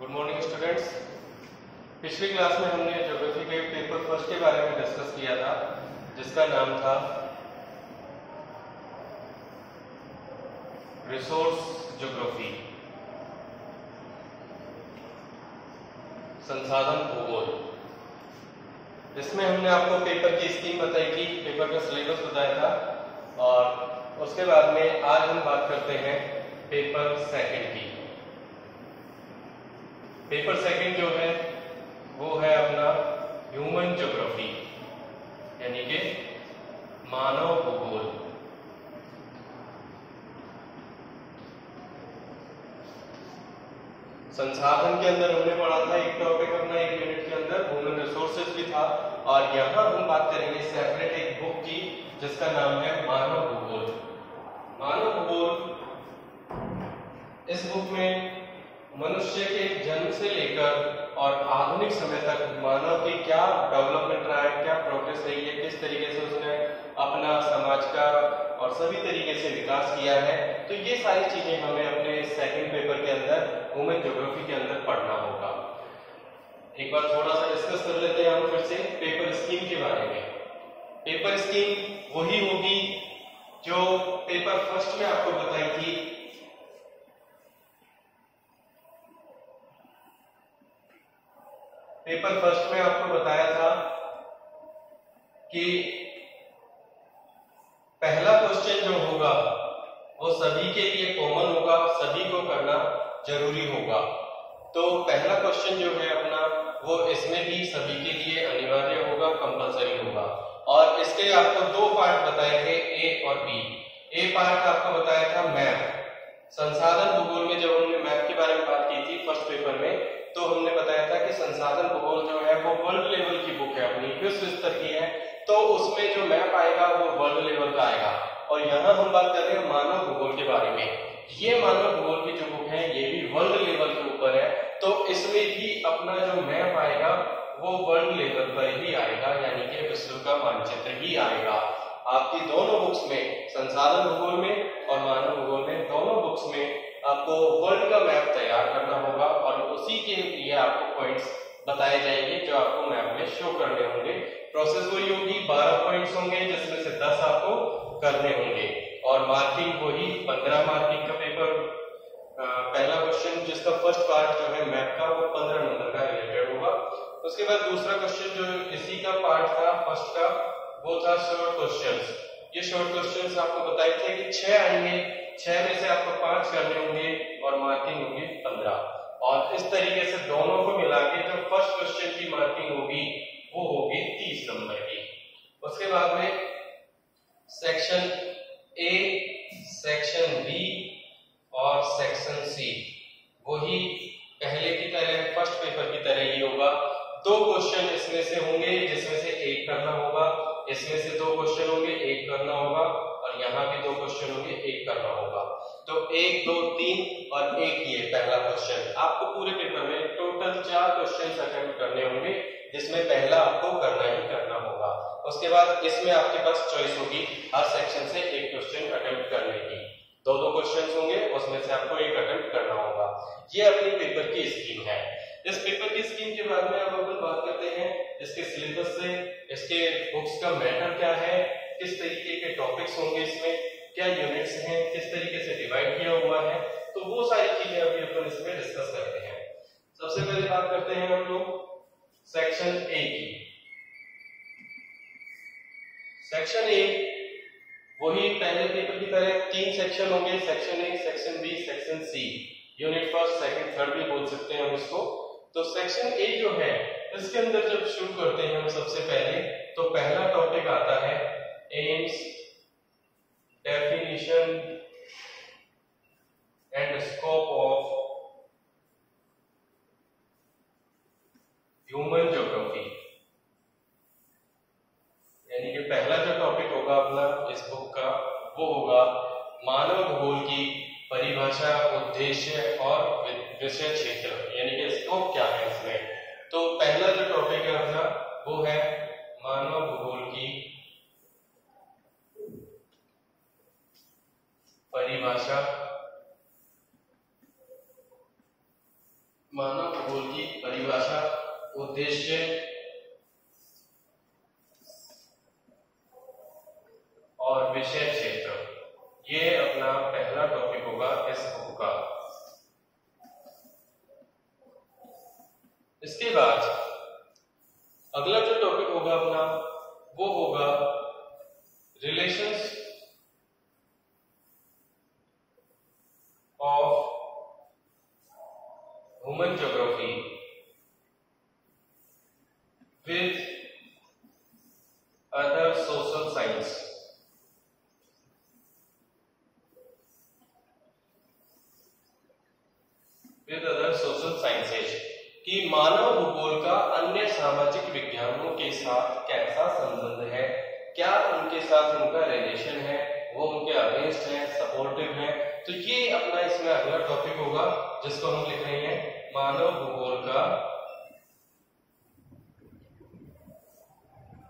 Good morning students. पिछली class में हमने ज्योग्राफी के पेपर फर्स्ट के बारे में डिस्कस किया था, जिसका नाम था रिसोर्स ज्योग्राफी, संसाधन भूगोल। इसमें हमने आपको पेपर की स्कीम बताई थी, पेपर का सिलेबस बताया था, और उसके बाद में आज हम बात करते हैं पेपर सेकंड की। पेपर सेकंड जो है वो है अपना ह्यूमन ज्योग्राफी, यानी कि मानव भूगोल। संसाधन के अंदर हमने पढ़ा था एक टॉपिक अपना 1 मिनट के अंदर, ह्यूमन रिसोर्सेज भी था, और यहां हम बात करेंगे सेपरेट एक बुक की जिसका नाम है मानव भूगोल। मानव भूगोल, इस बुक में मनुष्य के जन्म से लेकर और आधुनिक समय तक मानव की क्या डेवलपमेंट रहा है, क्या प्रोग्रेस रही है, किस तरीके से उसने अपना समाज का और सभी तरीके से विकास किया है, तो ये सारी चीजें हमें अपने सेकंड पेपर के अंदर ह्यूमन ज्योग्राफी के अंदर पढ़ना होगा। एक बार थोड़ा सा डिस्कस कर लेते हैं हम फिर से पेपर स्कीम के बारे में। पेपर स्कीम वही होगी जो पेपर फर्स्ट में आपको बताई थी। पेपर फर्स्ट में आपको बताया था कि पहला क्वेश्चन जो होगा वो सभी के लिए कॉमन होगा, सभी को करना जरूरी होगा। तो पहला क्वेश्चन जो है अपना वो इसमें भी सभी के लिए अनिवार्य होगा, कंपलसरी होगा। और इसके आपको दो पार्ट बताए थे, ए और बी। ए पार्ट आपको बताया था मैप। संसाधन भूगोल में जब हमने मैप के बारे में बात की थी फर्स्ट पेपर में, तो हमने बताया था कि संसाधन भूगोल जो है वो वर्ल्ड लेवल की बुक है, अपनी विश्व स्तर की है, तो उसमें जो मैप आएगा वो वर्ल्ड लेवल का आएगा। और यहाँ हम बात कर रहे हैं मानव भूगोल के बारे में। ये मानव भूगोल की जो बुक है ये भी वर्ल्ड लेवल के ऊपर है, तो इसमें भी अपना जो मैप आएगा वो वर्ल्ड लेवल पर ही आएगा, यानी कि विश्व का मानचित्र ही आएगा। आपकी दोनों बुक्स में, संसाधन भूगोल में और मानव भूगोल में, दोनों बुक्स में आपको वर्ल्ड का मैप तैयार करना होगा, और उसी के लिए आपको पॉइंट्स बताए जाएंगे जो आपको मैप में शो करने होंगे। प्रोसेस वही होगी, 12 पॉइंट्स होंगे जिसमें से 10 आपको करने होंगे, और मार्किंग वही 15 मार्किंग का पेपर। पहला क्वेश्चन जिसका फर्स्ट पार्ट जो है मैप का वो 15 नंबर का रिलेटेड होगा। उसके बाद दूसरा क्वेश्चन जो इसी का पार्ट था फर्स्ट का, वो था शॉर्ट क्वेश्चंस। ये शॉर्ट क्वेश्चंस आपको बताए थे कि 6 आएंगे, 6 में से आपको 5 करने होंगे और मार्किंग होगी 15। और इस तरीके से दोनों को मिला के जो फर्स्ट क्वेश्चन की मार्किंग होगी वो होगी 30 नंबर की। उसके बाद में सेक्शन ए, सेक्शन बी और सेक्शन सी वही पहले की तरह, फर्स्ट पेपर की तरह ही होगा। 2 क्वेश्चन इसमें से होंगे जिसमें से एक करना होगा, इसमें से 2 क्वेश्चन होंगे, एक करना होगा, और यहाँ भी 2 क्वेश्चन होंगे, एक करना होगा। तो 1, 2, 3 और 1 ये पहला क्वेश्चन। आपको पूरे पेपर में टोटल 4 क्वेश्चन अटेम्प्ट करने होंगे, जिसमें पहला आपको करना ही करना होगा। उसके बाद इसमें आपके पास चॉइस होगी हर सेक्शन से एक क्वेश्चन अटेम्प्ट करने की। 2 क्वेश्चन होंगे, उसमें से आपको एक अटेम्प्ट करना होगा। ये अपनी पेपर की स्कीम है। इस पेपर की स्कीम के बारे में अब अपन बात करते हैं इसके सिलेबस से, इसके बुक्स का मैटर क्या है, किस तरीके के टॉपिक्स होंगे इसमें, क्या यूनिट्स हैं, किस तरीके से डिवाइड किया हुआ है, तो वो सारी चीजें अभी अपन इसमें डिस्कस करते हैं। सबसे पहले बात करते हैं हम लोग सेक्शन ए की। सेक्शन ए वही पहले पेपर की तरह 3 सेक्शन होंगे, section A, section B, section C. Unit first, second, third भी बोल सकते हैं हम इसको। तो सेक्शन ए जो है इसके अंदर जब शुरू करते हैं हम सबसे पहले, तो पहला टॉपिक आता है AIIMS, definition and scope of human geography. यानी कि पहला जो टॉपिक होगा अपना इस बुक का वो होगा मानव भूगोल की परिभाषा, उद्देश्य और विषय क्षेत्र, यानी कि स्कोप क्या है इसमें। तो पहला जो टॉपिक है अपना वो है मानव भूगोल की परिभाषा, मानव भूगोल की परिभाषा, उद्देश्य और विषय क्षेत्र, ये अपना पहला टॉपिक होगा इस बुक का। इसके बाद अगला जो टॉपिक होगा अपना वो होगा relations of human geography with other social science. With other social sciences कि मानव भूगोल का अन्य सामाजिक विज्ञानों के साथ कैसा संबंध है, क्या उनके साथ उनका रिलेशन है, वो उनके अगेंस्ट है, सपोर्टिव है। तो ये अपना इसमें अगला टॉपिक होगा जिसको हम लिख रहे हैं मानव भूगोल का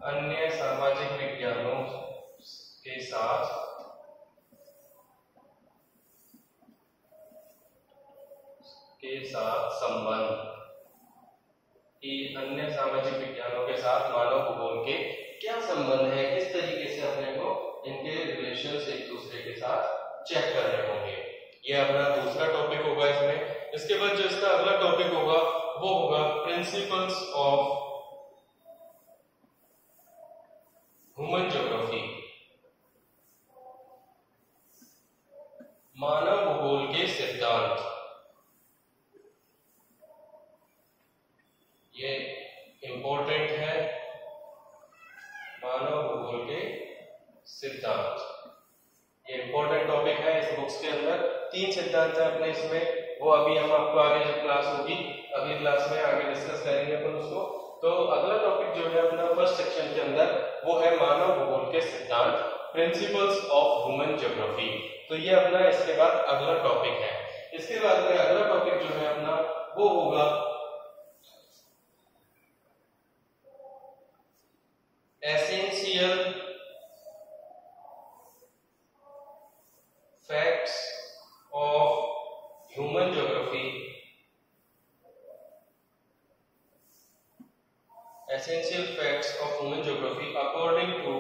अन्य सामाजिक विज्ञानों के साथ संबंध, कि अन्य सामाजिक विज्ञानों के साथ मानव भूगोल के क्या संबंध है, किस तरीके से अपने को इनके रिलेशंस एक दूसरे के साथ चेक कर रहे होंगे। ये अपना दूसरा टॉपिक होगा इसमें। इसके बाद जो इसका अगला टॉपिक होगा वो होगा प्रिंसिपल्स ऑफ ह्यूमन ज्योग्राफी, मानव भूगोल के सिद्धांत। ये इंपॉर्टेंट है, मानव भूगोल के सिद्धांत, ये इंपॉर्टेंट टॉपिक है इस बुक्स के अंदर। 3 सिद्धांत है अपने इसमें, वो अभी हम आपको आगे जब क्लास होगी अगली क्लास में आगे डिस्कस करेंगे अपन उसको। तो अगला टॉपिक जो है अपना फर्स्ट सेक्शन के अंदर वो है मानव भूगोल के सिद्धांत, प्रिंसिपल्स ऑफ ह्यूमन ज्योग्राफी। तो ये अपना इसके बाद अगला टॉपिक है। इसके बाद में अगला टॉपिक जो है अपना वो होगा essential facts of human geography, essential facts of human geography according to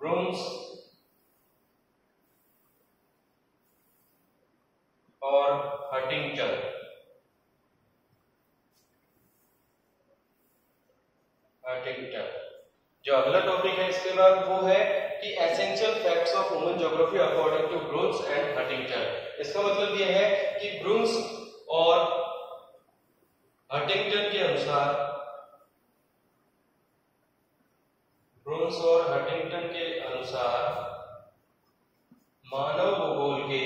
Bruns और हटिंगटन। जो अगला टॉपिक है इसके बाद वो है कि essential facts of human geography according to Bruns and Huntington. इसका मतलब यह है कि ब्रून्स और हटिंगटन के अनुसार, ब्रून्स और हटिंगटन के अनुसार मानव भूगोल के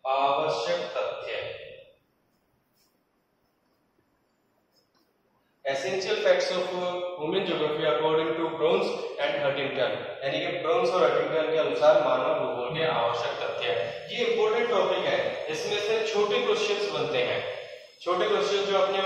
आवश्यक तथ्य, essential facts of human geography according to Bruns and Huntington, यानी कि ब्रून्स और हटिंगटन के अनुसार मानव भूगोल के आवश्यक तथ्य। ये इंपॉर्टेंट टॉपिक है, इसमें से छोटे क्वेश्चंस बनते हैं। छोटे क्वेश्चन जो अपने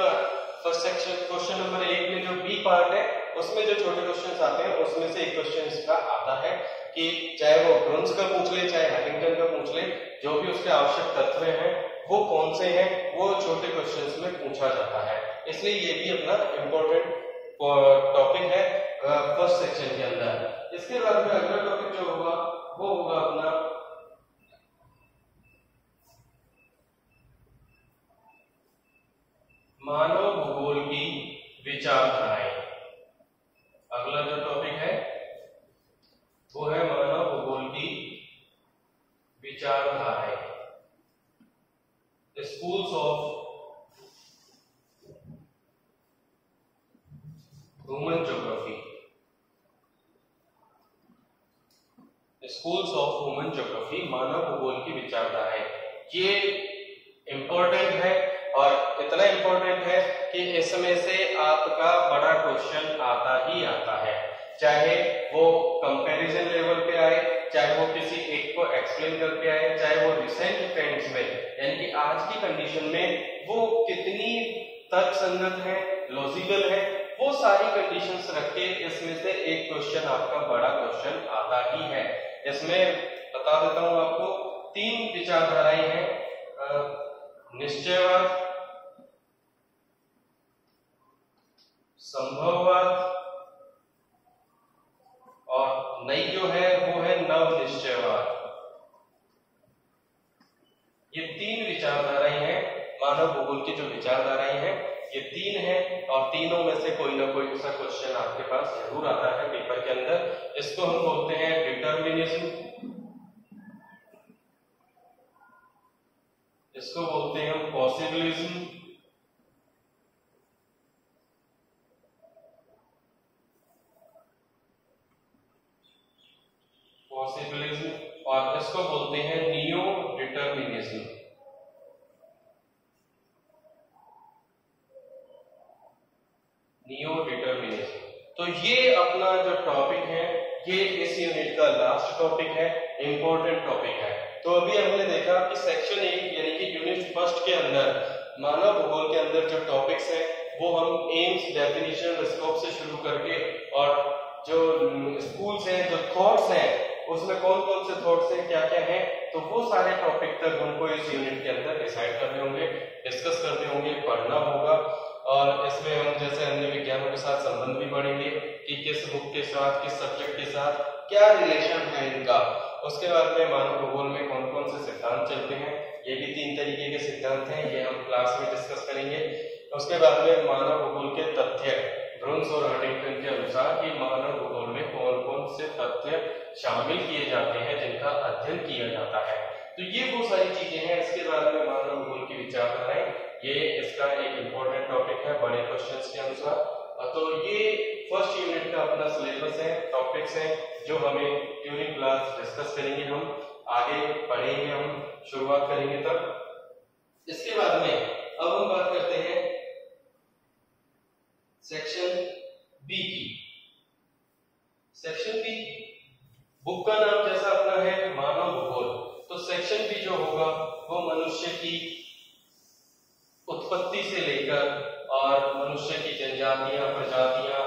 फर्स्ट सेक्शन क्वेश्चन नंबर 1 में जो बी पार्ट है उसमें जो छोटे क्वेश्चंस आते हैं उसमें से एक क्वेश्चन इसका आता है कि चाहे वो ब्रून्स का पूछ ले चाहे हटिंगटन का पूछ ले, जो भी उसके आवश्यक तत्व हैं वो कौन से हैं वो छोटे क्वेश्चंस में पूछा जाता है। इसलिए ये भी अपना इंपॉर्टेंट टॉपिक है फर्स्ट सेक्शन के अंदर। इसके बाद में अगला टॉपिक जो होगा वो होगा अपना मानव भूगोल की विचारधाराएं। अगला जो टॉपिक है वो है मानव भूगोल की विचारधाराएं, schools of human geography, schools of human geography, मानव भूगोल की विचारधाराएं। ये इंपॉर्टेंट है और इतना इंपॉर्टेंट है कि इसमें से आपका बड़ा क्वेश्चन आता ही आता है, चाहे वो कंपैरिजन लेवल पे आए, चाहे वो किसी एक को एक्सप्लेन करके आए, चाहे वो रिसेंट ट्रेंड्स में यानी कि आज की कंडीशन में वो कितनी तर्कसंगत है, लॉजिकल है, वो सारी कंडीशंस रख के इसमें से एक क्वेश्चन आपका बड़ा क्वेश्चन आता ही है। इसमें बता देता हूं आपको, 3 विचारधाराएं हैं, निश्चयवाद, संभववाद और नई जो है वो है नव निश्चयवाद। ये 3 विचारधाराएं हैं, मानव भूगोल की जो विचारधाराएं हैं ये 3 हैं, और तीनों में से कोई ना कोई सा क्वेश्चन आपके पास जरूर आता है पेपर के अंदर। इसको हम बोलते हैं डिटर्मिनिज्म, इसको बोलते हैं हम पॉसिबिलिज्म, और इसको बोलते हैं नियो डिटर्मिनिज्म। Neo determinism. तो ये अपना जो टॉपिक है ये इस यूनिट का लास्ट टॉपिक है, इंपॉर्टेंट टॉपिक है। तो अभी हमने देखा कि सेक्शन 1 यानी कि यूनिट फर्स्ट के अंदर मानव भूगोल के अंदर जो टॉपिक्स हैं वो हम एम्स, डेफिनेशन, स्कोप से शुरू करके, और जो स्कूल्स हैं, जो थॉट्स हैं, उसमें कौन कौन से थॉट्स हैं, क्या क्या हैं, तो वो सारे टॉपिक तक हमको इस यूनिट के अंदर डिसाइड करने होंगे, डिस्कस करने होंगे, पढ़ना होगा। और इसमें हम जैसे अन्य विज्ञानों के साथ संबंध भी पढ़ेंगे कि किस बुक के साथ, किस सब्जेक्ट के साथ क्या रिलेशन है इनका। उसके बाद में मानव भूगोल में कौन कौन से सिद्धांत चलते हैं, ये भी 3 तरीके के सिद्धांत हैं, ये हम क्लास में डिस्कस करेंगे। उसके बाद में मानव भूगोल के तथ्य, ब्रुन्स और हंटिंगटन के अनुसार कि मानव भूगोल में कौन कौन से तथ्य शामिल किए जाते हैं जिनका अध्ययन किया जाता है। तो ये वो सारी चीजें हैं। इसके बाद में मानव भूगोल की विचारधाराएं, ये इसका एक इंपॉर्टेंट टॉपिक है बड़े क्वेश्चंस के अनुसार। तो ये फर्स्ट यूनिट का अपना सिलेबस है, टॉपिक्स हैं जो हमें ड्यूरिंग क्लास डिस्कस करेंगे, हम आगे पढ़ेंगे, हम शुरुआत करेंगे तब। इसके बाद में अब हम बात करते हैं सेक्शन बी की। सेक्शन बी बुक का नाम जैसा अपना है मानव भूगोल, तो सेक्शन बी जो होगा वो मनुष्य की उत्पत्ति से लेकर और मनुष्य की जनजातियां, प्रजातियां,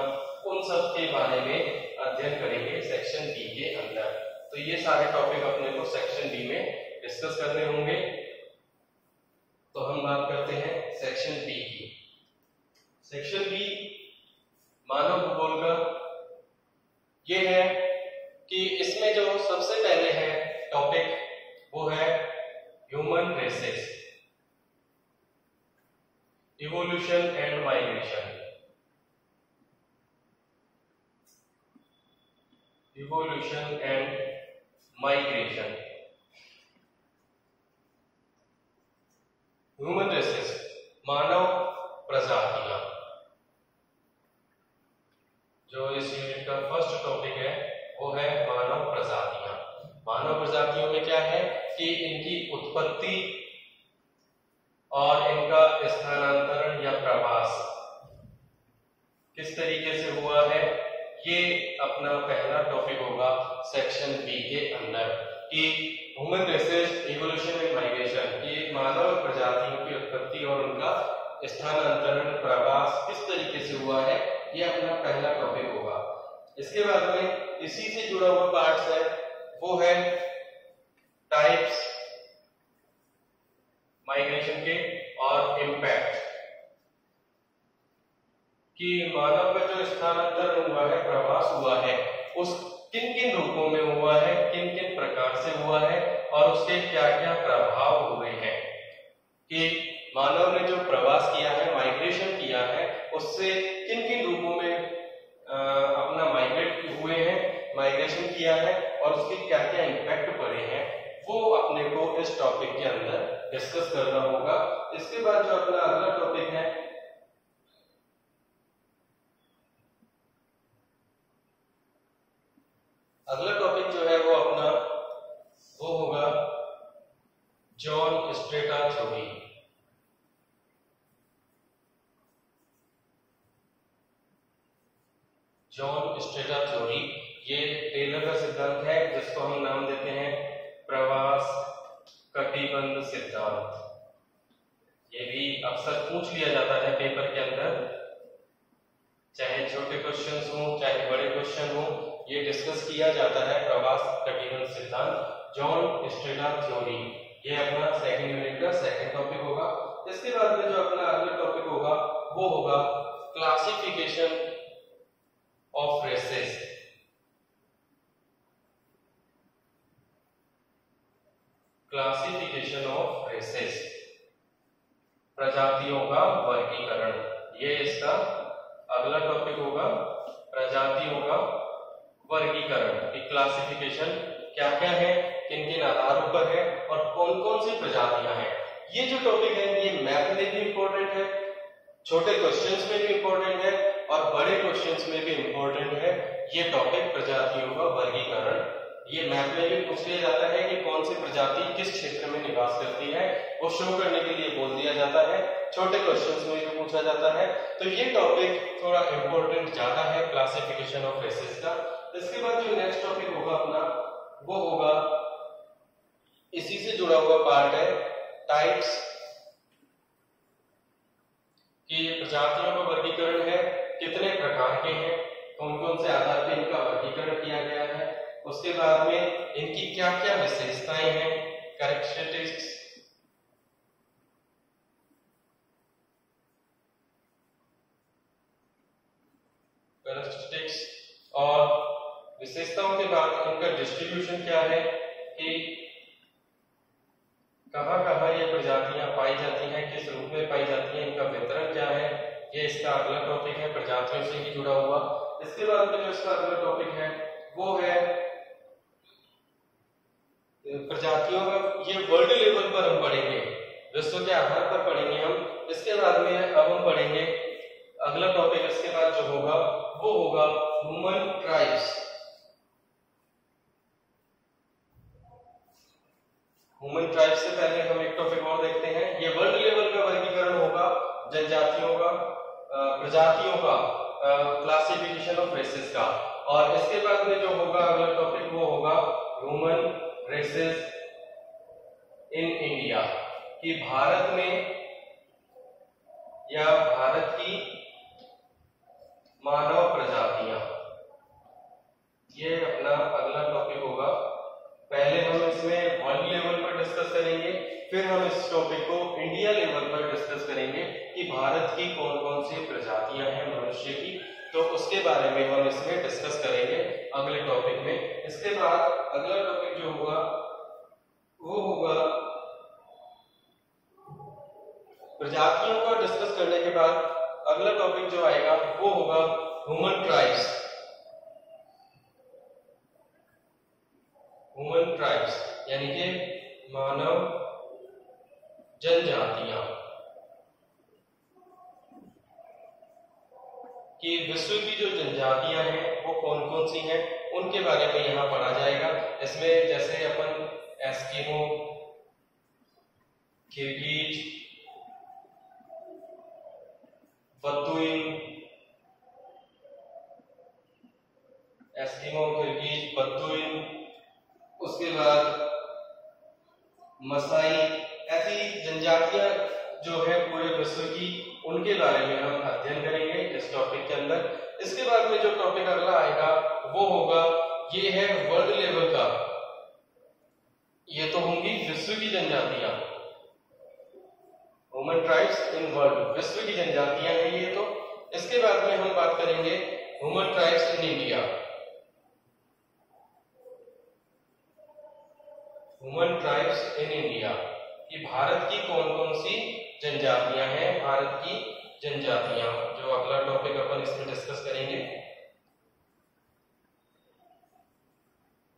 उन सब के बारे में अध्ययन करेंगे सेक्शन बी के अंदर। तो ये सारे टॉपिक अपने को सेक्शन बी में डिस्कस करने होंगे। तो हम बात करते हैं सेक्शन बी की। सेक्शन बी मानव भूगोल का ये है कि इसमें जो सबसे पहले है टॉपिक वो है human races, evolution and migration. Evolution and migration. Human races, मानव प्रजातियां, जो इस यूनिट का फर्स्ट टॉपिक है वो है मानव प्रजातियां। मानव प्रजातियों में क्या है कि इनकी उत्पत्ति और इनका स्थानांतरण या प्रवास किस तरीके से हुआ है, ये अपना पहला टॉपिक होगा सेक्शन बी के अंदर कि human races, evolution and migration, ये मानव प्रजातियों की उत्पत्ति और उनका स्थानांतरण, प्रवास किस तरीके से हुआ है, ये अपना पहला टॉपिक होगा। इसके बाद में इसी से जुड़ा हुआ पार्ट्स है वो है टाइप्स माइग्रेशन के और इम्पैक्ट, कि मानव का जो स्थानांतरण हुआ है, प्रवास हुआ है, उस किन किन रूपों में हुआ है, किन किन प्रकार से हुआ है और उसके क्या क्या प्रभाव हुए हैं। कि मानव ने जो प्रवास किया है, माइग्रेशन किया है, उससे किन किन रूपों में अपना माइग्रेट हुए हैं, माइग्रेशन किया है और उसके क्या क्या इम्पैक्ट पड़े हैं, वो अपने को इस टॉपिक के अंदर डिस्कस करना होगा। इसके बाद जो अपना अगला टॉपिक है जो है वो अपना वो होगा John strata theory. John strata theory, ये टेलर का सिद्धांत है जिसको हम नाम देते हैं प्रवास कटिबंध सिद्धांत। ये भी अक्सर पूछ लिया जाता है पेपर के अंदर चाहे छोटे क्वेश्चंस हो चाहे बड़े क्वेश्चन हो, ये डिस्कस किया जाता है प्रवास कटिबंध सिद्धांत, जॉन स्टेलर थ्योरी। ये अपना सेकंड यूनिट का सेकंड टॉपिक होगा। इसके बाद में जो अपना अगला टॉपिक होगा वो होगा classification of races. Classification of races, प्रजातियों का वर्गीकरण, ये इसका अगला टॉपिक होगा। प्रजातियों का वर्गीकरण की क्लासिफिकेशन क्या क्या है, किन किन आधारों पर है और कौन कौन सी प्रजातियां हैं। ये जो टॉपिक है ये मैथ में भी इंपॉर्टेंट है, छोटे क्वेश्चंस में भी इंपॉर्टेंट है और बड़े क्वेश्चंस में भी इंपॉर्टेंट है। ये टॉपिक प्रजातियों का वर्गीकरण, ये मैथ में भी पूछ लिया जाता है कि कौन सी प्रजाति किस क्षेत्र में निवास करती है, वो शो करने के लिए बोल दिया जाता है। छोटे क्वेश्चंस में भी पूछा जाता है, तो ये टॉपिक थोड़ा इंपॉर्टेंट ज्यादा है क्लासिफिकेशन ऑफ रेसेस का। इसके बाद जो नेक्स्ट टॉपिक होगा अपना वो होगा, इसी से जुड़ा हुआ पार्ट है टाइप्स की। प्रजातियों का वर्गीकरण है, कितने प्रकार के हैं, कौन कौन से आधार पर इनका वर्गीकरण किया गया है, उसके बाद में इनकी क्या क्या विशेषताएं हैं, कैरेक्टरिस्टिक्स, और विशेषताओं के बाद इनका डिस्ट्रीब्यूशन क्या है कि कहां कहां ये प्रजातियां पाई जाती हैं, किस रूप में पाई जाती हैं, इनका वितरण क्या है, ये इसका अगला टॉपिक है, प्रजातियों से ही जुड़ा हुआ। इसके बाद में जो इसका अगला टॉपिक है वो है प्रजातियों का, ये वर्ल्ड लेवल पर हम पढ़ेंगे, विश्व के आधार पर पढ़ेंगे हम। इसके बाद में अब हम पढ़ेंगे अगला टॉपिक, इसके बाद जो होगा वो होगा ह्यूमन ट्राइब्स। ह्यूमन ट्राइब्स से पहले हम एक टॉपिक और देखते हैं, ये वर्ल्ड लेवल का वर्गीकरण होगा जनजातियों का, प्रजातियों का, क्लासिफिकेशन ऑफ रेसेस का। और इसके बाद में जो होगा अगला टॉपिक वो होगा ह्यूमन रेसेस इन इंडिया, कि भारत में या भारत की मानव प्रजातियां, ये अपना अगला टॉपिक होगा। पहले हम इसमें वर्ल्ड लेवल पर डिस्कस करेंगे, फिर हम इस टॉपिक को इंडिया लेवल पर डिस्कस करेंगे कि भारत की कौन कौन सी प्रजातियां हैं मनुष्य की, तो उसके बारे में हम इसमें डिस्कस करेंगे अगले टॉपिक में। इसके बाद अगला टॉपिक जो होगा वो होगा, प्रजातियों का डिस्कस करने के बाद अगला टॉपिक जो आएगा वो होगा ह्यूमन ट्राइब्स। ह्यूमन ट्राइब्स यानी कि मानव जनजातियां, कि विश्व की जो जनजातियां हैं वो कौन कौन सी हैं, उनके बारे में यहां पढ़ा जाएगा। इसमें जैसे अपन एस्किमो, किर्गिज, बदुइन, एस्किमो, किर्गिज, बदुइन, उसके बाद मसाई, ऐसी जनजातियां जो है पूरे विश्व की, उनके बारे में हम अध्ययन करेंगे इस टॉपिक के अंदर। इसके बाद में जो टॉपिक अगला आएगा वो होगा, ये है वर्ल्ड लेवल का, ये तो होंगी विश्व की जनजातियां, ह्यूमन ट्राइब्स इन वर्ल्ड, विश्व की जनजातियां हैं ये तो। इसके बाद में हम बात करेंगे human tribes in India, human tribes in India, कि भारत की कौन कौन सी जनजातियां हैं, भारत की जनजातियां, जो अगला टॉपिक अपन इसमें डिस्कस करेंगे,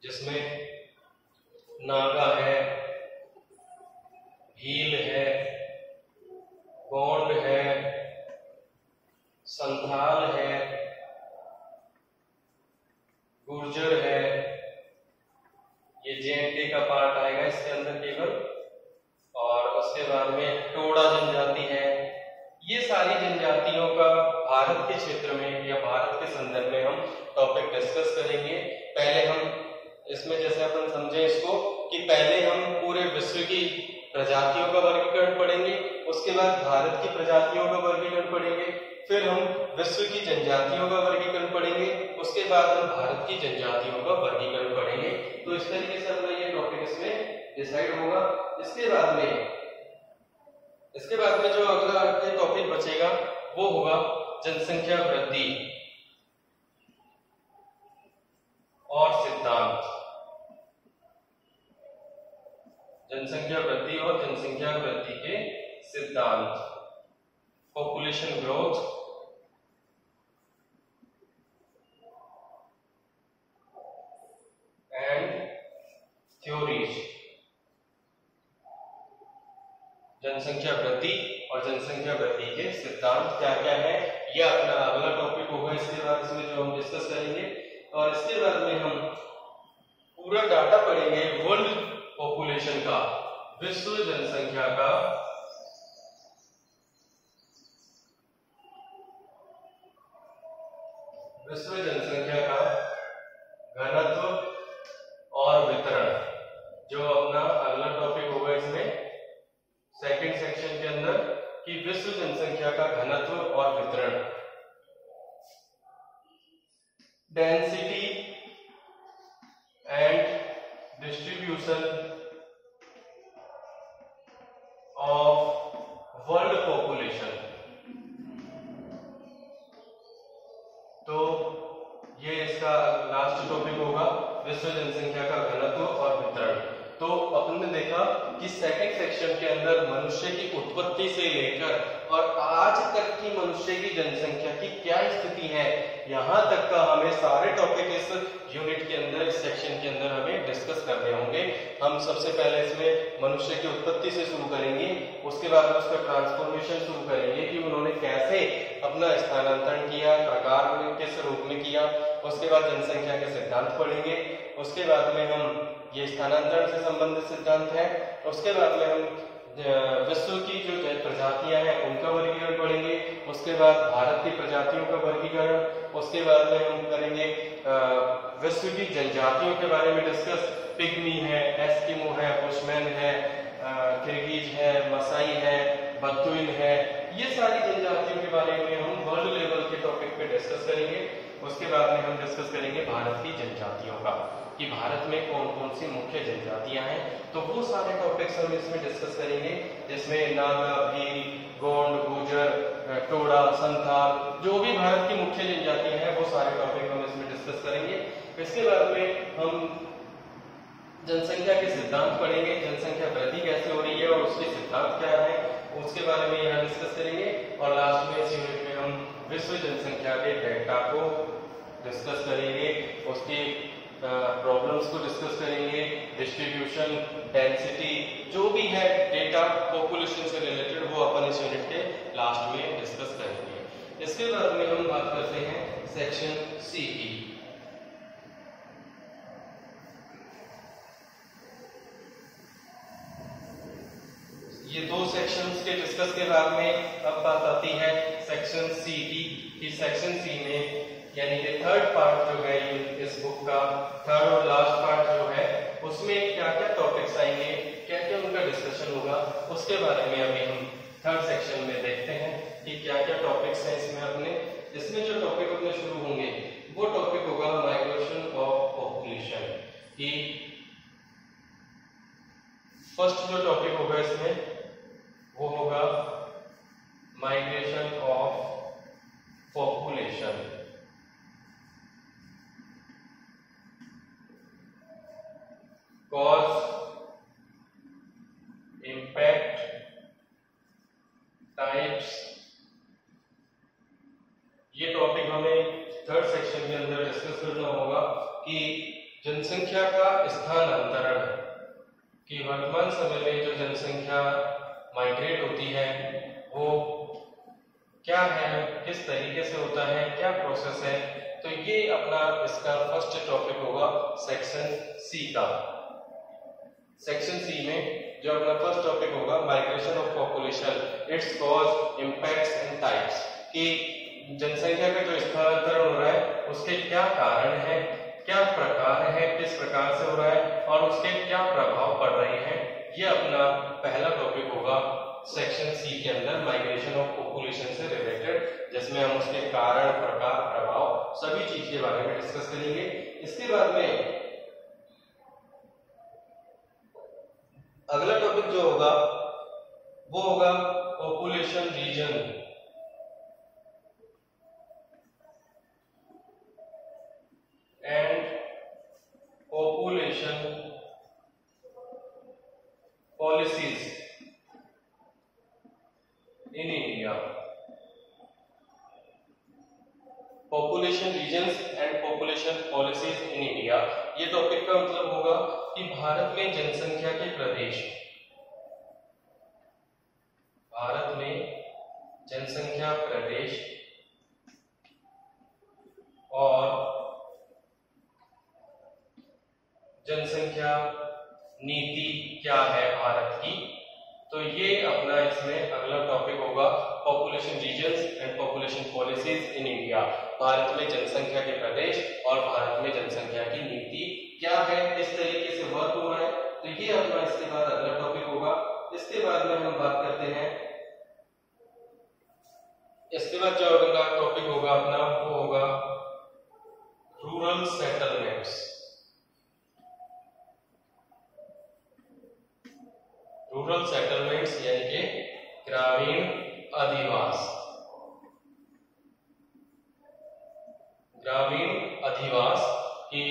जिसमें नागा है, भील है, गोंड है, संथाल है, गुर्जर है, ये जे&के का पार्ट आएगा इसके अंदर केवल, और उसके बाद में टोडा जनजाति है। ये सारी जनजातियों का भारत के क्षेत्र में या भारत के संदर्भ में हम टॉपिक डिस्कस करेंगे। पहले हम इसमें जैसे अपन समझे इसको कि पहले हम पूरे विश्व की प्रजातियों का वर्गीकरण पढ़ेंगे, उसके बाद भारत की प्रजातियों का वर्गीकरण पढ़ेंगे, फिर हम विश्व की जनजातियों का वर्गीकरण पढ़ेंगे, उसके बाद हम भारत की जनजातियों का वर्गीकरण पढ़ेंगे। तो इस तरीके से अपना ये टॉपिक इसमें डिसाइड होगा। इसके बाद में जो अगला टॉपिक बचेगा वो होगा जनसंख्या वृद्धि और सिद्धांत। जनसंख्या वृद्धि और जनसंख्या वृद्धि के सिद्धांत, पॉपुलेशन ग्रोथ एंड थ्योरीज। जनसंख्या वृद्धि और जनसंख्या वृद्धि के सिद्धांत क्या क्या है, यह अपना अगला टॉपिक होगा। इसके बाद इसमें जो हम डिस्कस करेंगे, और इसके बाद में हम पूरा डाटा पढ़ेंगे वर्ल्ड पॉपुलेशन का, विश्व जनसंख्या का, विश्व जनसंख्या का घनत्व और वितरण, जो अपना अगला टॉपिक होगा इसमें सेकंड सेक्शन के अंदर, कि विश्व जनसंख्या का घनत्व और वितरण, density and distribution of world population. तो ये इसका लास्ट टॉपिक होगा, विश्व जनसंख्या का घनत्व और वितरण। तो अपन ने देखा कि सेकंड सेक्शन के अंदर मनुष्य की उत्पत्ति से लेकर और आज तक की मनुष्य की जनसंख्या की क्या स्थिति है, यहाँ तक का हमें सारे टॉपिक इस यूनिट के अंदर, इस सेक्शन के अंदर हमें डिस्कस करने होंगे। हम सबसे पहले इसमें मनुष्य की उत्पत्ति से शुरू करेंगे, उसके बाद उसका ट्रांसफॉर्मेशन शुरू करेंगे कि उन्होंने कैसे अपना स्थानांतरण किया, प्रकार किस रूप में किया। उसके बाद जनसंख्या के सिद्धांत पढ़ेंगे, उसके बाद में हम ये स्थानांतरण से संबंधित सिद्धांत है, उसके बाद में हम विश्व की जो प्रजातियां हैं उनका वर्गीकरण पढ़ेंगे, उसके बाद भारत की प्रजातियों का वर्गीकरण, उसके बाद में हम करेंगे विश्व की जनजातियों के बारे में डिस्कस। पिग्मी है, एस्किमो है, बुशमैन है, किर्गिज है, मसाई है, बदुइन है, ये सारी जनजातियों के बारे में हम वर्ल्ड लेवल के टॉपिक पे डिस्कस करेंगे। उसके बाद में हम डिस्कस करेंगे भारत की जनजातियों का, कि भारत में कौन कौन सी मुख्य जनजातियां हैं। तो वो सारे टॉपिक्स हम इसमें डिस्कस करेंगे, जिसमें नागा, भील, गोंड, गुर्जर, टोडा, संथाल, जो भी भारत की मुख्य जनजातियां हैं वो सारे टॉपिक हम इसमें डिस्कस करेंगे। इसके बाद में हम जनसंख्या के सिद्धांत पढ़ेंगे, जनसंख्या वृद्धि कैसे हो रही है और उसके सिद्धांत क्या है, उसके बारे में यहाँ डिस्कस करेंगे। और लास्ट में इस यूनिट में हम विश्व जनसंख्या के डेटा को डिस्कस करेंगे, उसकी प्रॉब्लम्स को डिस्कस करेंगे, डिस्ट्रीब्यूशन, डेंसिटी, जो भी है डेटा पॉपुलेशन से रिलेटेड, वो अपन इस यूनिट के लास्ट में डिस्कस करेंगे। इसके बाद में हम बात करते हैं सेक्शन सी की। ये दो सेक्शंस के डिस्कस के बाद में अब बात आती है सेक्शन सी की। सेक्शन सी में यानी कि थर्ड पार्ट जो है इस बुक का, थर्ड और लास्ट पार्ट जो है, उसमें क्या क्या टॉपिक्स आएंगे, क्या क्या उनका डिस्कशन होगा, उसके बारे में अभी हम थर्ड सेक्शन में देखते हैं कि क्या क्या टॉपिक्स हैं इसमें अपने। इसमें जो टॉपिक अपने शुरू होंगे वो टॉपिक होगा माइग्रेशन ऑफ पॉपुलेशन की। फर्स्ट जो टॉपिक होगा इसमें वो होगा migration of population. Cause, impact, types, ये टॉपिक हमें थर्ड सेक्शन के अंदर डिस्कस करना होगा कि जनसंख्या का स्थानांतरण, कि वर्तमान समय में जो जनसंख्या माइग्रेट होती है वो क्या है, किस तरीके से होता है, क्या प्रोसेस है। तो ये अपना इसका फर्स्ट टॉपिक होगा सेक्शन सी का। सेक्शन सी में जो अपना फर्स्ट टॉपिक होगा migration of population, it's cause, impacts and types, कि जनसंख्या का जो स्थानांतरण हो रहा है उसके क्या कारण है, क्या प्रकार है, किस प्रकार से हो रहा है और उसके क्या प्रभाव पड़ रहे हैं, ये अपना पहला टॉपिक होगा सेक्शन सी के अंदर माइग्रेशन ऑफ पॉपुलेशन से रिलेटेड, जिसमें हम उसके कारण, प्रकार, प्रभाव सभी चीज के बारे में डिस्कस करेंगे। इसके बाद में अगला टॉपिक जो होगा वो होगा population reason and population policies in India. Population reasons and population policies in India, ये टॉपिक का मतलब होगा कि भारत में जनसंख्या के प्रदेश, भारत में जनसंख्या प्रदेश और जनसंख्या नीति क्या है भारत की, तो ये अपना इसमें अगला टॉपिक होगा population reasons and population policies in India. Bharat में जनसंख्या के प्रदेश और भारत में जनसंख्या की नीति क्या है, इस तरीके से वर्क हो रहा है, तो ये अपना इसके बाद अगला टॉपिक होगा। इसके बाद में हम बात करते हैं, इसके बाद जो अगला टॉपिक होगा अपना वो होगा रूरल सेटलमेंट्स। रूरल सेटलमेंट्स यानी कि ग्रामीण अधिवास। ग्रामीण अधिवास की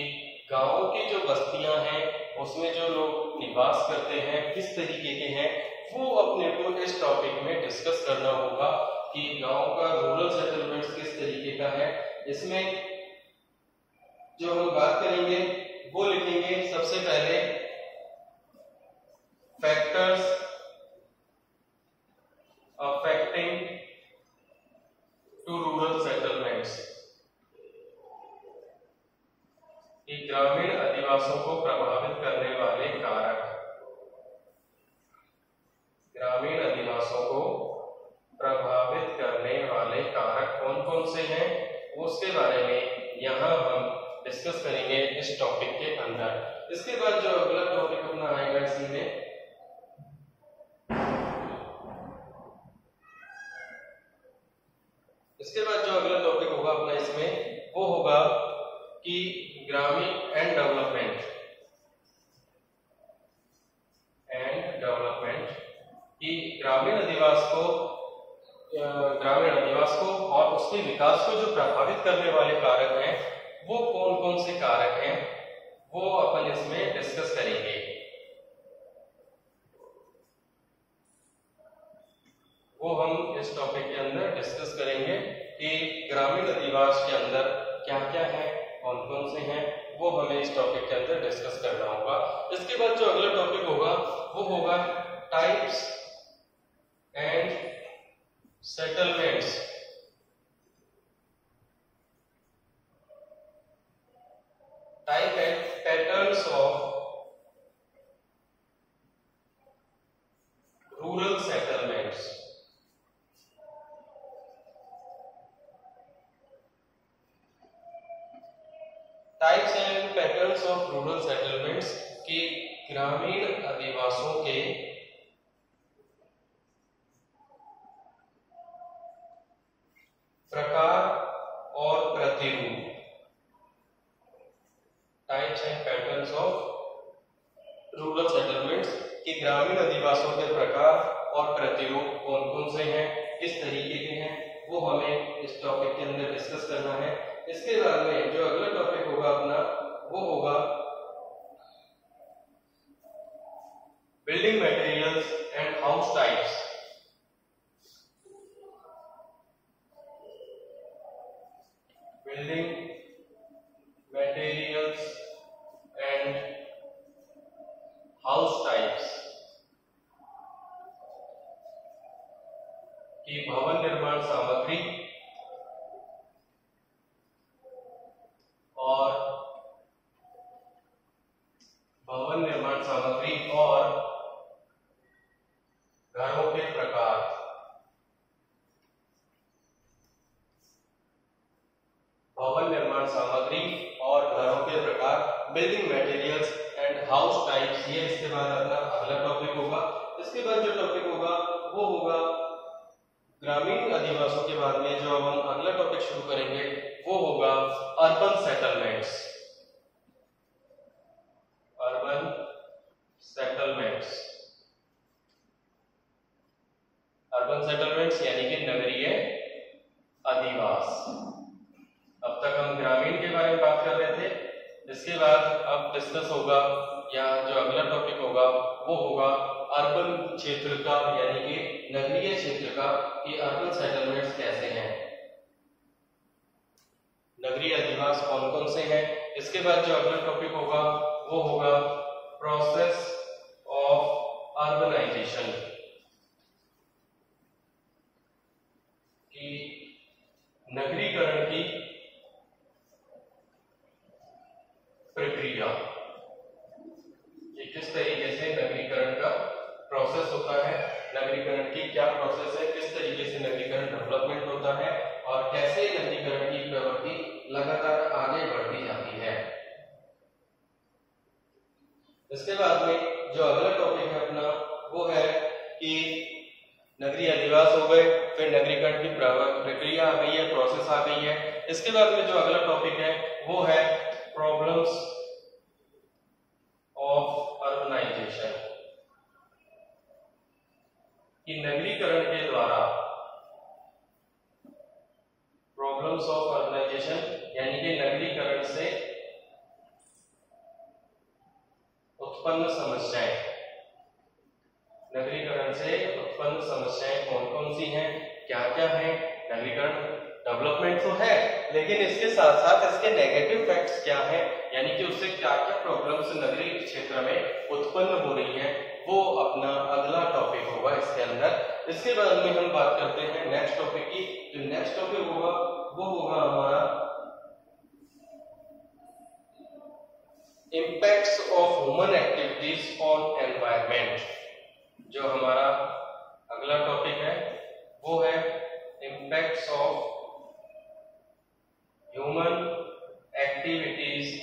गांवों की जो बस्तियां हैं उसमें जो लोग निवास करते हैं किस तरीके के हैं, वो अपने को इस टॉपिक में डिस्कस करना होगा कि गांव का रूरल सेटलमेंट्स किस तरीके का है। इसमें जो हम बात करेंगे वो लिखेंगे सबसे पहले factors affecting to rural settlements, कि ग्रामीण अधिवासों को प्रभावित करने वाले कारक, ग्रामीण अधिवासों को प्रभावित करने वाले कारक कौन कौन से हैं उसके बारे में यहां हम डिस्कस करेंगे इस टॉपिक के अंदर। इसके बाद जो अगला टॉपिक अपना आएगा इसी में इसके बाद जो अगला टॉपिक होगा अपना इसमें वो होगा कि ग्रामीण एंड डेवलपमेंट कि ग्रामीण अधिवास को और उसके विकास को जो प्रभावित करने वाले कारक हैं वो कौन कौन से कारक हैं वो अपन इसमें डिस्कस करेंगे। वो हम इस टॉपिक के अंदर डिस्कस करेंगे कि ग्रामीण अधिवास के अंदर क्या क्या है, कौन कौन से हैं, वो हमें इस टॉपिक के अंदर डिस्कस करना होगा। इसके बाद जो अगला टॉपिक होगा वो होगा types and settlements, type and patterns of rural settlements. Types and patterns of rural settlements की ग्रामीण अधिवासों के प्रकार और प्रतिरूप। Types and patterns of rural settlements की ग्रामीण अधिवासों के प्रकार और प्रतिरूप कौन कौन से हैं, किस तरीके के हैं, वो हमें इस टॉपिक के अंदर डिस्कस करना है। इसके बाद में जो अगला टॉपिक होगा अपना वो होगा building materials and house types. Building materials and house types की भवन निर्माण सामग्री और भवन निर्माण सामग्री और घरों के प्रकार। भवन निर्माण सामग्री और घरों के प्रकार, building materials and house types, ये इसके बाद अपना अगला टॉपिक होगा। इसके बाद जो टॉपिक होगा वो होगा ग्रामीण अधिवासों के बाद में जो अब हम अगला टॉपिक शुरू करेंगे वो होगा urban settlements. Urban settlements, urban settlements यानी कि नगरीय अधिवास। अब तक हम ग्रामीण के बारे में बात कर रहे थे, इसके बाद अब डिस्कस होगा या जो अगला टॉपिक होगा वो होगा अर्बन क्षेत्र का यानी कि नगरीय क्षेत्र का कि अर्बन सेटलमेंट्स कैसे हैं, नगरीय अधिवास कौन कौन से हैं। इसके बाद जो अगला टॉपिक होगा वो होगा प्रोसेस ऑफ अर्बनाइजेशन, कि नगरीकरण की प्रक्रिया, कि किस तरीके से नगरीकरण का प्रोसेस होता है, नगरीकरण की क्या प्रोसेस है, किस तरीके से नगरीकरण डेवलपमेंट होता है और कैसे नगरीकरण की प्रवृत्ति लगातार आगे बढ़ती जाती है। इसके बाद में जो अगला टॉपिक है अपना वो है कि नगरीय अधिवास हो गए, फिर नगरीकरण की प्रक्रिया आ गई है, प्रोसेस आ गई है। इसके बाद में जो अगला टॉपिक है वो है प्रॉब्लम्स ऑफ अर्बनाइजेशन, कि नगरीकरण के द्वारा, प्रॉब्लम्स ऑफ अर्बनाइजेशन यानी कि नगरीकरण से उत्पन्न समस्याएं, नगरीकरण से उत्पन्न समस्याएं कौन कौन सी हैं, क्या क्या हैं। नगरीकरण डेवलपमेंट तो है लेकिन इसके साथ साथ इसके नेगेटिव फैक्ट्स क्या हैं, यानी कि उससे क्या क्या प्रॉब्लम्स नगरीय क्षेत्र में उत्पन्न हो रही हैं, वो अपना अगला टॉपिक होगा इसके अंदर। इसके बाद में हम बात करते हैं नेक्स्ट टॉपिक की। जो नेक्स्ट टॉपिक होगा वो होगा हमारा impacts of human activities on environment. जो हमारा अगला टॉपिक है वो है impacts of human activities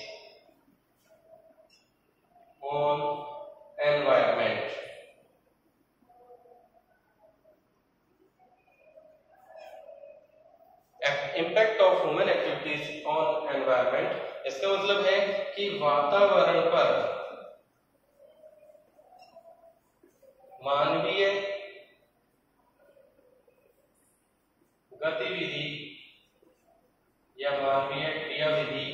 on environment. Impact of human activities on environment, इसका मतलब है कि वातावरण पर मानवीय गतिविधि या मानवीय क्रियाविधि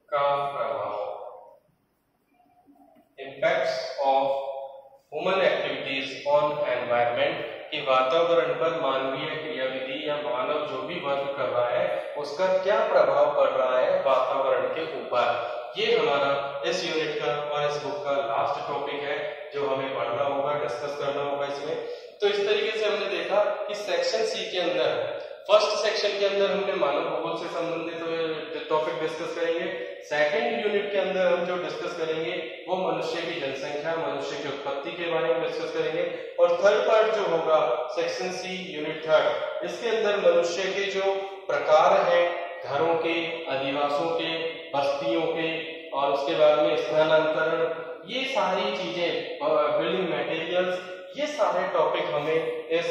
का प्रभाव। Impacts of human activities on environment, कि वातावरण पर मानवीय क्रियाविधि या मानव जो भी वर्क कर रहा है उसका क्या प्रभाव पड़ रहा है वातावरण के ऊपर। ये हमारा इस यूनिट का और इस बुक का लास्ट टॉपिक है जो हमें पढ़ना होगा, डिस्कस करना होगा इसमें। तो इस तरीके से हमने देखा कि सेक्शन सी के अंदर, फर्स्ट सेक्शन के अंदर हमने मानव भूगोल से संबंधित टॉपिक डिस्कस करेंगे। सेकंड यूनिट के अंदर हम जो डिस्कस करेंगे वो मनुष्य की जनसंख्या, मनुष्य की उत्पत्ति के बारे में डिस्कस करेंगे। और थर्ड पार्ट जो होगा सेक्शन सी यूनिट थर्ड, इसके अंदर मनुष्य के जो प्रकार हैं, घरों के, अधिवासों के, बस्तियों के, और उसके बाद में स्थानांतरण, ये सारी चीजें, बिल्डिंग मटेरियल्स, ये सारे टॉपिक हमें इस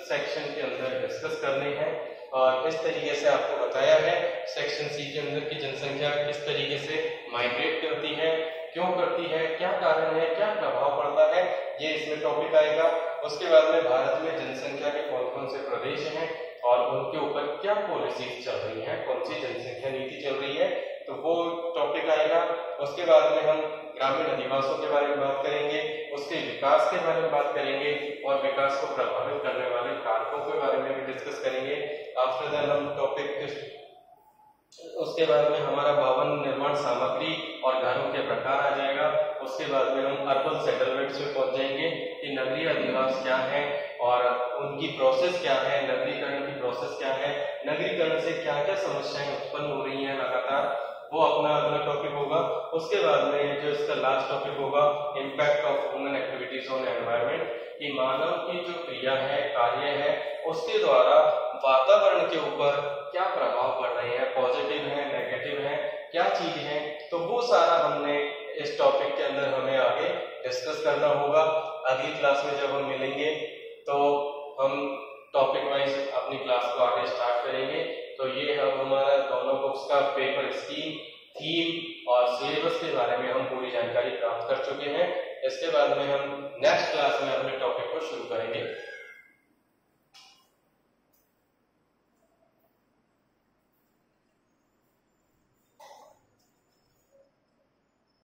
सेक्शन के अंदर डिस्कस करने हैं। और इस तरीके से आपको बताया है सेक्शन सी के अंदर की जनसंख्या किस तरीके से माइग्रेट करती है, क्यों करती है, क्या कारण है, क्या प्रभाव पड़ता है, ये इसमें टॉपिक आएगा। उसके बाद में भारत में जनसंख्या के कौन कौन से प्रदेश हैं और उनके ऊपर क्या पॉलिसीज चल रही हैं, कौन सी जनसंख्या नीति चल रही है, तो वो टॉपिक आएगा। उसके बाद में हम ग्रामीण अधिवासों के बारे में बात करेंगे, उसके विकास के बारे में बात करेंगे और विकास को प्रभावित करने वाले कारकों के बारे में भी डिस्कस करेंगे। आफ्टर दैट हम टॉपिक, उसके बाद में हमारा भवन निर्माण सामग्री और घरों के प्रकार आ जाएगा। उसके बाद में हम अर्बन सेटलमेंट्स में पहुंच जाएंगे कि नगरीय अधिवास क्या है और उनकी प्रोसेस क्या है, नगरीकरण की प्रोसेस क्या है, नगरीकरण से क्या क्या समस्याएं उत्पन्न हो रही हैं लगातार, वो अपना अगला टॉपिक होगा। उसके बाद में जो इसका लास्ट टॉपिक होगा impact of human activities on environment, कि मानव की जो क्रिया है, कार्य है, उसके द्वारा वातावरण के ऊपर क्या प्रभाव पड़ रहे हैं, पॉजिटिव है, नेगेटिव है, क्या चीज है, तो वो सारा हमने इस टॉपिक के अंदर हमें आगे डिस्कस करना होगा। अगली क्लास में जब हम मिलेंगे तो हम टॉपिक वाइज अपनी क्लास को आगे स्टार्ट करेंगे। तो ये अब हमारा दोनों बुक्स का पेपर स्कीम, थीम और सिलेबस के बारे में हम पूरी जानकारी प्राप्त कर चुके हैं। इसके बाद में हम नेक्स्ट क्लास में अपने टॉपिक को शुरू करेंगे।